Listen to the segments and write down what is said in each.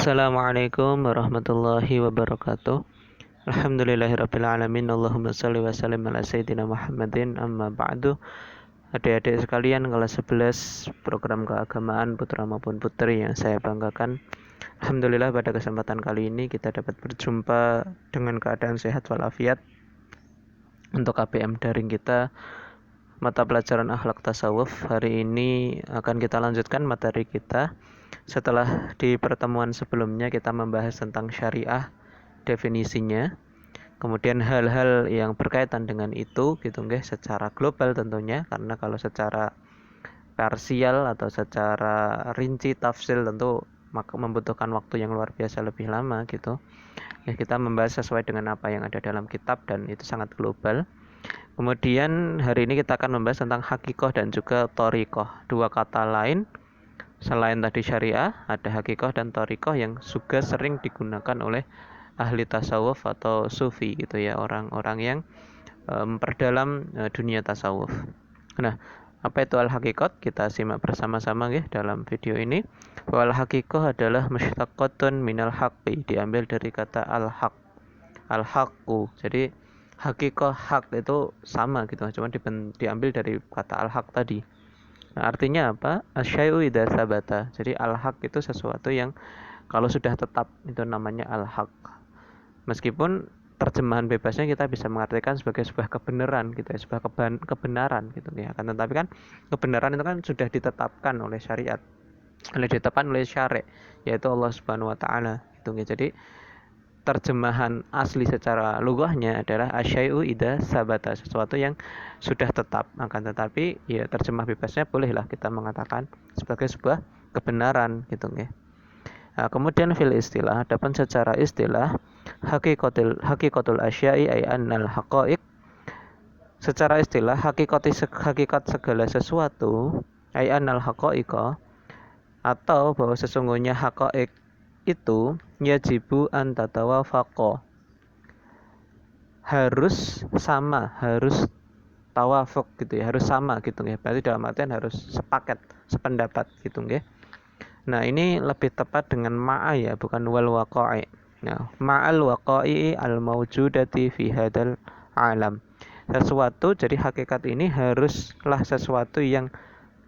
Assalamualaikum warahmatullahi wabarakatuh. Alhamdulillahirrabbilalamin. Allahumma salli wa sallim ala sayyidina Muhammadin amma ba'du. Adik-adik sekalian, kelas 11 program keagamaan putra maupun putri yang saya banggakan. Alhamdulillah pada kesempatan kali ini kita dapat berjumpa dengan keadaan sehat walafiat untuk KPM daring kita mata pelajaran akhlak tasawuf. Hari ini akan kita lanjutkan materi kita. Setelah di pertemuan sebelumnya kita membahas tentang syariah, definisinya, kemudian hal-hal yang berkaitan dengan itu gitu nggih, secara global tentunya, karena kalau secara parsial atau secara rinci tafsil tentu membutuhkan waktu yang luar biasa lebih lama gitu. Ya, kita membahas sesuai dengan apa yang ada dalam kitab dan itu sangat global. Kemudian hari ini kita akan membahas tentang hakikoh dan juga thoriqoh, dua kata lain selain tadi syariah, ada hakikoh dan thoriqoh yang juga sering digunakan oleh ahli tasawuf atau sufi gitu ya, orang-orang yang memperdalam dunia tasawuf. Nah, apa itu al-haqiqat? Kita simak bersama-sama ya dalam video ini. Al-haqiqah adalah mushtaqatun minal haqqi, diambil dari kata al-haq, al-haqqu. Jadi hakikoh hak itu sama gitu, cuma diambil dari kata al-haq tadi. Nah, artinya apa? Asyai'u idza sabata. Jadi al-haq itu sesuatu yang kalau sudah tetap itu namanya al-haq. Meskipun terjemahan bebasnya kita bisa mengartikan sebagai sebuah kebenaran gitu ya, sebuah kebenaran gitu ya. Akan tetapi kan kebenaran itu kan sudah ditetapkan oleh syariat, ditetapkan oleh syari', yaitu Allah Subhanahu wa taala gitu ya. Jadi terjemahan asli secara lughahnya adalah asyai'u idza sabata, sesuatu yang sudah tetap. Akan tetapi ya terjemah bebasnya bolehlah kita mengatakan sebagai sebuah kebenaran gitu ya. Nah, kemudian fil istilah, adapun secara istilah hakikatul asya'i ay annal haqaiq, secara istilah hakikat segala sesuatu ay annal haqaiqa, atau bahwa sesungguhnya haqaiq itu yajibu an tatawafaqa, harus sama, harus tawafuk gitu ya, harus sama gitu ya. Berarti dalam artian harus sepaket, sependapat gitu ya. Nah, ini lebih tepat dengan ma'a ya, bukan wal waqa'i. Nah, ma'al waqa'i al mawjudati fi hadal alam. Sesuatu, jadi hakikat ini haruslah sesuatu yang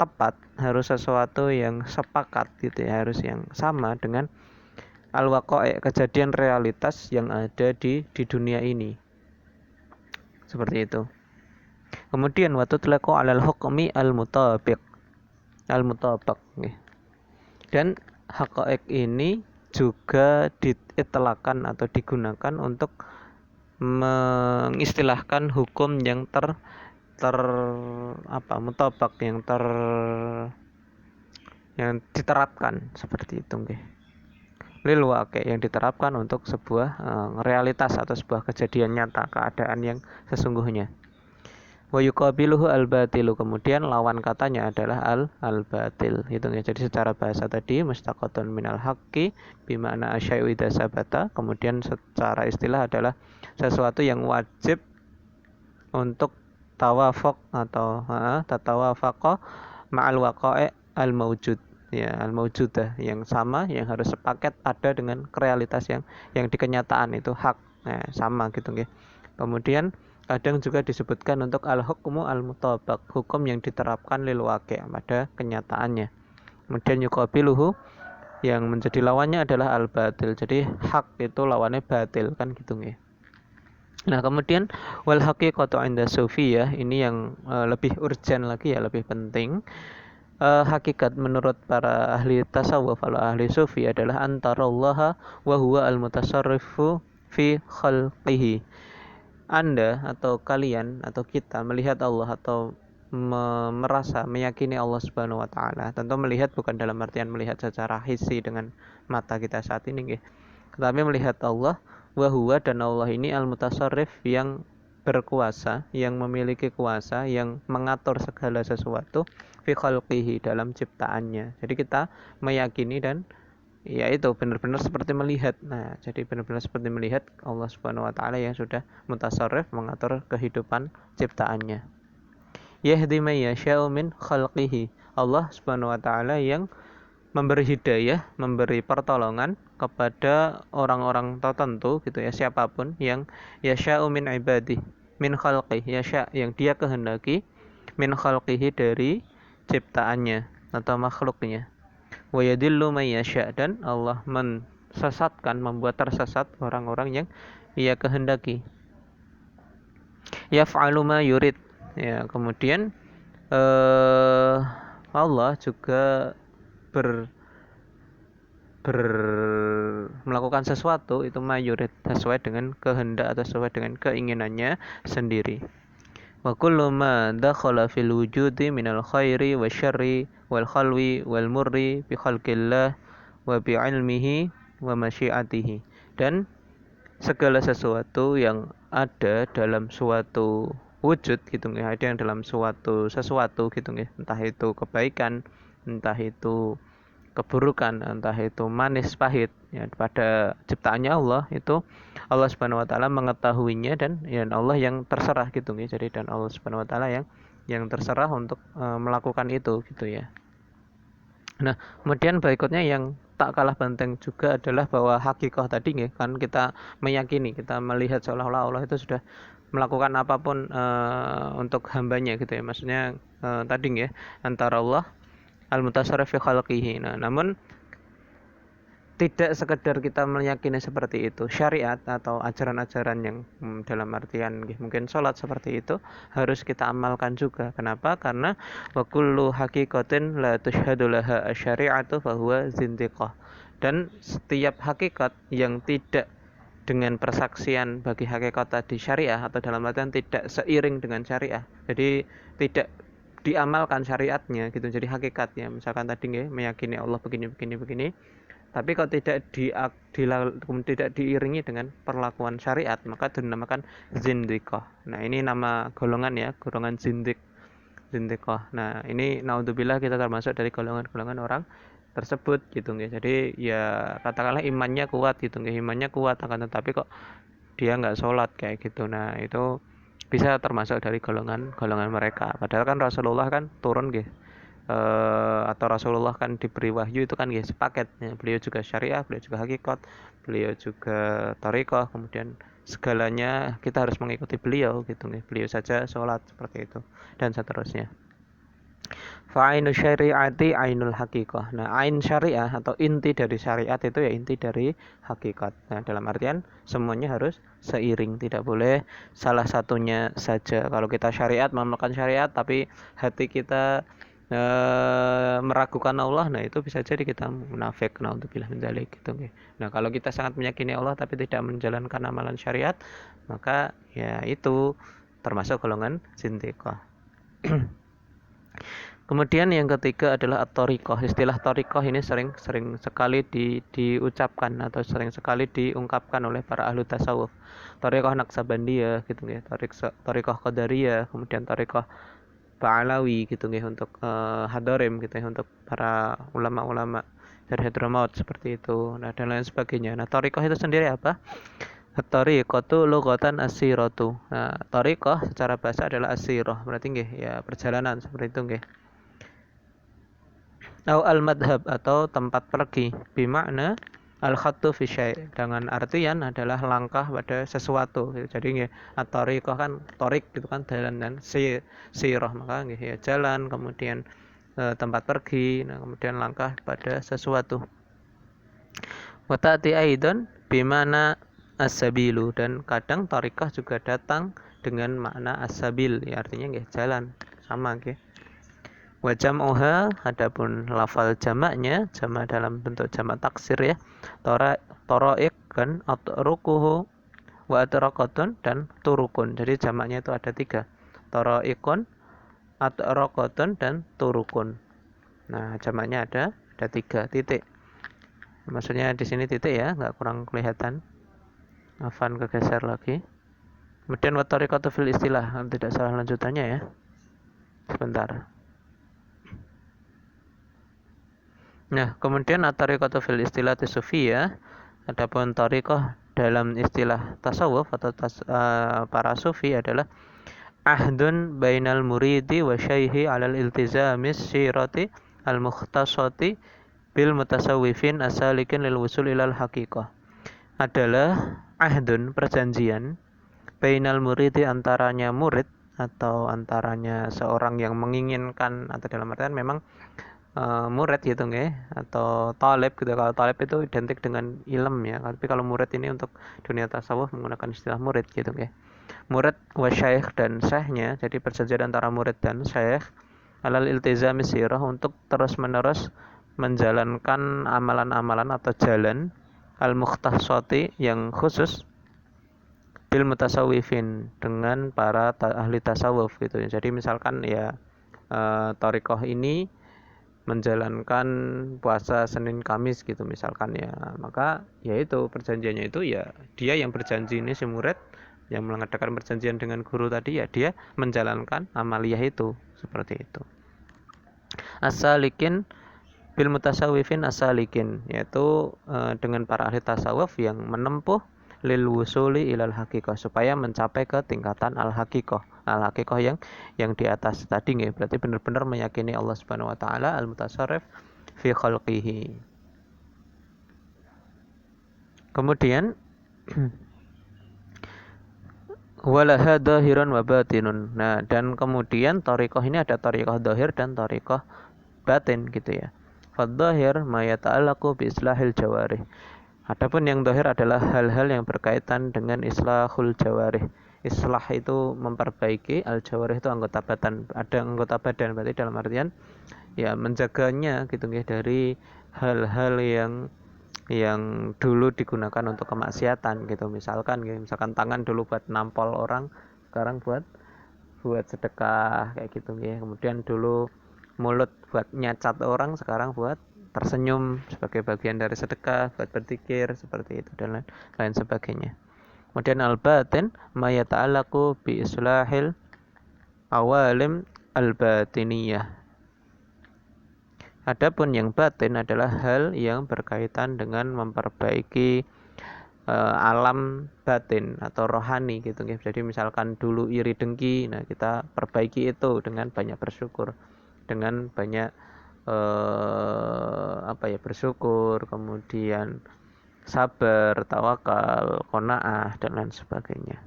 tepat, harus sesuatu yang sepakat gitu ya, harus yang sama dengan al-waqa'i, kejadian realitas yang ada di dunia ini. Seperti itu. Kemudian wa tutlaqu 'alal hukmi al-mutabiq. Al-mutabaq. Dan haqaiq ini juga diitlaqkan atau digunakan untuk mengistilahkan hukum yang mutabaq, yang diterapkan seperti itu nggih. Lil waqi', yang diterapkan untuk sebuah realitas atau sebuah kejadian nyata, keadaan yang sesungguhnya. Wa yuqabiluhu al-batilu, kemudian lawan katanya adalah al-batil gitu ya. Jadi secara bahasa tadi mustaqatun minal haqqi bima'na asyai'u idza sabata, kemudian secara istilah adalah sesuatu yang wajib untuk tawafuq atau tatawafaqa ma'al waqa'i' al-mawjud ya, al-mawjudah, yang sama, yang harus sepaket ada dengan realitas yang di kenyataan itu hak. Nah, sama gitu nggih. Kemudian kadang juga disebutkan untuk al-hukmu al-mutabaq, hukum yang diterapkan lil waqi' pada kenyataannya. Kemudian yuqabiluhu, yang menjadi lawannya adalah al-batil. Jadi hak itu lawannya batil kan gitu nggih. Nah, kemudian wal haqiqatu 'inda sufiyah, ini yang lebih urgen lagi ya, lebih penting. Hakikat menurut para ahli tasawuf, kalau ahli sufi, adalah antarallaha wa huwa al-mutasarrifu fi khalqihi. Anda atau kalian atau kita melihat Allah atau merasa meyakini Allah Subhanahu wa taala. Tentu melihat bukan dalam artian melihat secara hissi dengan mata kita saat ini nggih. Tetapi melihat Allah, wa huwa, dan Allah ini al-mutasarrif, yang berkuasa, yang memiliki kuasa, yang mengatur segala sesuatu fi khalqihi, dalam ciptaannya. Jadi kita meyakini dan ya itu benar-benar seperti melihat. Nah, jadi benar-benar seperti melihat Allah Subhanahu wa taala yang sudah mutasarrif, mengatur kehidupan ciptaannya. Yahdi may yasha'u min khalqihi, Allah Subhanahu wa taala yang memberi hidayah, memberi pertolongan kepada orang-orang tertentu gitu ya, siapapun yang yasha'u min ibadih, min khalqih, yasha' yang dia kehendaki, min khalqihi dari ciptaannya atau makhluknya. Wa yadillu may yasha', dan Allah mensesatkan, membuat tersesat orang-orang yang ia kehendaki. Yaf'alu ma yurid. Ya, kemudian Allah juga melakukan sesuatu itu mayurid, sesuai dengan kehendak atau sesuai dengan keinginannya sendiri. Wa kullu ma dakhala fil wujudi minal khairi wasyarri wal khalwi wal murri bi khalqillah wa bi ilmihi wa masyiatihi. Dan segala sesuatu yang ada dalam suatu wujud gitu ya, ada yang dalam sesuatu gitu ya, entah itu kebaikan, entah itu keburukan, entah itu manis pahit ya, pada ciptaannya Allah itu Allah Subhanahu wa taala mengetahuinya, dan ya Allah yang terserah gitu ya. Jadi dan Allah Subhanahu wa taala yang terserah untuk melakukan itu gitu ya. Nah, kemudian berikutnya yang tak kalah penting juga adalah bahwa hakikah tadi ya, kan kita meyakini, kita melihat seolah-olah Allah itu sudah melakukan apapun untuk hambanya gitu ya. Maksudnya tadi ya, antara Allah al-mutasarrif fi khalqihi. Nah, namun tidak sekedar kita meyakini seperti itu, syariat atau ajaran-ajaran yang dalam artian mungkin sholat seperti itu harus kita amalkan juga. Kenapa? Karena wa kullu haqiqatin la tushhadu laha asy-syari'atu fa huwa zindiqah. Dan setiap hakikat yang tidak dengan persaksian bagi hakikat tadi syariah, atau dalam artian tidak seiring dengan syariah, jadi tidak diamalkan syariatnya gitu, jadi hakikatnya misalkan tadi meyakini Allah begini, tapi kalau tidak diiringi dengan perlakuan syariat, maka dinamakan zindiqah. Nah, ini nama golongan ya, golongan zindiqah. Nah, ini naudzubillah kita termasuk dari golongan-golongan orang tersebut gitu ya. Jadi ya katakanlah imannya kuat gitu ya, imannya kuat, akan tetapi kok dia nggak sholat kayak gitu. Nah, itu bisa termasuk dari golongan mereka. Padahal kan Rasulullah kan turun gitu, atau Rasulullah kan diberi wahyu itu kan ya sepaket ya. Beliau juga syariah, beliau juga hakikat, beliau juga thariqah, kemudian segalanya kita harus mengikuti beliau gitu nih. Beliau saja sholat seperti itu dan seterusnya. Fa'ainu syari'ati ainul haqiqah. Nah, ain syariah atau inti dari syariat itu ya inti dari hakikat. Nah, dalam artian semuanya harus seiring, tidak boleh salah satunya saja. Kalau kita syariat, mengamalkan syariat, tapi hati kita meragukan Allah, nah itu bisa jadi kita munafik, naudzubillah min dzalik gitu. Nah, kalau kita sangat meyakini Allah tapi tidak menjalankan amalan syariat, maka ya itu termasuk golongan zindiqah. Kemudian yang ketiga adalah at-thariqah. Istilah thariqah ini sering sekali diucapkan atau sering sekali diungkapkan oleh para ahli tasawuf. Thariqah Naqsabandiyah gitu ya, thariqah Qadariyah, kemudian thariqah Ba'alawi gitu ya, untuk Hadarim gitu ya, untuk para ulama-ulama dari Hadramaut seperti itu. Nah, dan lain sebagainya. Nah, thariqah itu sendiri apa? At-tariqatu lughatan as-siratu. Nah, thariqah secara bahasa adalah as-sirah, berarti nggih ya perjalanan seperti itu nggih. Au al-madhab atau tempat pergi, bimakna al-khattu fi syai', dengan artian adalah langkah pada sesuatu. Jadi nggih, at-tariqah kan torik gitu kan, jalan, dan sirah maka nggih ya jalan, kemudian tempat pergi, nah kemudian langkah pada sesuatu. Wa ta'ti aidan bimana as-sabilu, dan kadang tariqah juga datang dengan makna as-sabil, ya artinya nggih jalan, sama nggih. Wa jam'uha, adapun lafal jamaknya, jamak dalam bentuk jamak taksir ya, tara'iq kan, atrukuhu wa atraqatun, dan turukun. Jadi jamaknya itu ada 3, tara'iqun, atraqatun, dan turukun. Nah, jamaknya ada 3 titik. Maksudnya di sini titik ya, nggak kurang kelihatan. Afan kegeser lagi. Kemudian wa tariqatu fil istilah, tidak salah lanjutannya ya. Sebentar. Nah, kemudian at-tariqatu fil istilah sufiyah, adapun tariqah dalam istilah tasawuf atau para sufi adalah ahdun bainal muridi wa syaihi alal iltizamis syirati al-mukhtasati bil mutasawwifin asalikin lil wusul ilal haqiqah adalah ahdun, perjanjian, bainal muridi, antaranya murid atau antaranya seorang yang menginginkan, atau dalam artian memang murid gitu nggih, atau talib gitu. Kalau talib itu identik dengan ilm ya, tapi kalau murid ini untuk dunia tasawuf menggunakan istilah murid gitu nggih. Murid wa syaikh dan syekhnya, jadi perjanjian antara murid dan syaikh alal iltizami sirah, untuk terus-menerus menjalankan amalan-amalan atau jalan al-mukhtasati, yang khusus, bil mutasawwifin, dengan para ahli tasawuf gitu ya. Jadi misalkan ya thariqah ini menjalankan puasa Senin Kamis gitu misalkan ya, maka ya itu perjanjiannya itu ya dia yang berjanji, ini si murid yang mengadakan perjanjian dengan guru tadi, ya dia menjalankan amaliyah itu, seperti itu. Asalikin bil mutasawwifin asalikin, yaitu dengan para ahli tasawuf yang menempuh lil wusuli ilal haqiqah, supaya mencapai ke tingkatan al haqiqah yang di atas tadi nggih. Berarti benar-benar meyakini Allah Subhanahu wa taala al mutasarrif fi khalqihi. Kemudian walaha dhahirun wa batinun. Nah, dan kemudian thariqah ini ada thariqah dhahir dan thariqah batin gitu ya. Fadh-dhahir ma yata'allaqu bi islahil jawarih. Adapun yang dhahir adalah hal-hal yang berkaitan dengan islahul jawarih. Islah itu memperbaiki, al jawarih itu anggota badan. Ada anggota badan, berarti dalam artian ya menjaganya gitu ya, dari hal-hal yang dulu digunakan untuk kemaksiatan gitu. Misalkan tangan dulu buat nampol orang, sekarang buat sedekah kayak gitu ya. Kemudian dulu mulut buat nyacat orang, sekarang buat tersenyum sebagai bagian dari sedekah, buat berzikir, seperti itu dan lain sebagainya. Kemudian al-batin ma yata'allaqu bi islahil awalim al-batiniyah. Adapun yang batin adalah hal yang berkaitan dengan memperbaiki alam batin atau rohani gitu. Jadi misalkan dulu iri dengki, nah kita perbaiki itu dengan banyak bersyukur, dengan banyak bersyukur, kemudian sabar, tawakal, qanaah dan lain sebagainya.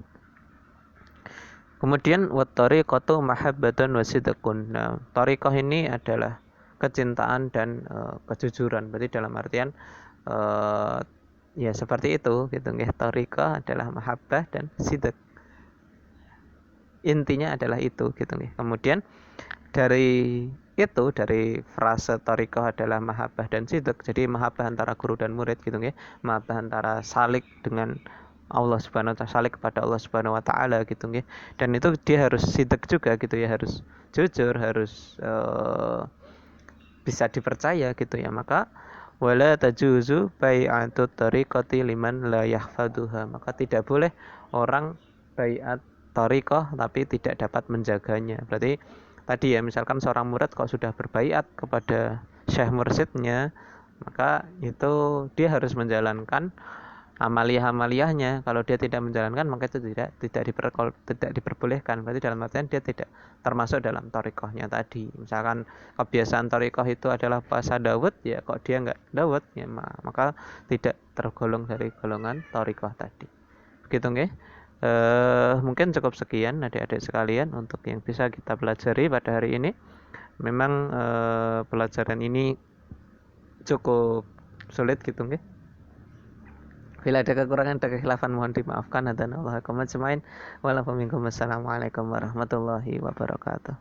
Kemudian wat tariqatu mahabbatun wa sidqun. Nah, thariqah ini adalah kecintaan dan kejujuran. Berarti dalam artian ya seperti itu gitu nggih. Thariqah adalah mahabbah dan sidq. Intinya adalah itu gitu nggih. Kemudian dari frase thariqah adalah mahabbah dan sidq. Jadi mahabbah antara guru dan murid gitu nggih. Mahabbah antara salik dengan Allah Subhanahu wa taala, salik kepada Allah Subhanahu wa taala gitu nggih. Dan itu dia harus sidq juga gitu ya, harus jujur, harus bisa dipercaya gitu ya. Maka wala tajuzu bai'atu tariqati liman la yahfaduha. Maka tidak boleh orang bai'at thariqah tapi tidak dapat menjaganya. Berarti tadi ya, misalkan seorang murid kalau sudah berbaiat kepada syekh mursyidnya, maka itu dia harus menjalankan amaliyah-amaliyahnya. Kalau dia tidak menjalankan, maka itu tidak diperbolehkan. Berarti dalam artian dia tidak termasuk dalam thariqahnya tadi. Misalkan kebiasaan thariqah itu adalah puasa Daud, ya kok dia enggak Daud, ya maka tidak tergolong dari golongan thariqah tadi. Begitu nggih? Mungkin cukup sekian adik-adik sekalian untuk yang bisa kita pelajari pada hari ini. Memang pelajaran ini cukup sulit gitu nggih. Bila ada kekurangan dan kekhilafan mohon dimaafkan. Assalamualaikum warahmatullahi wabarakatuh.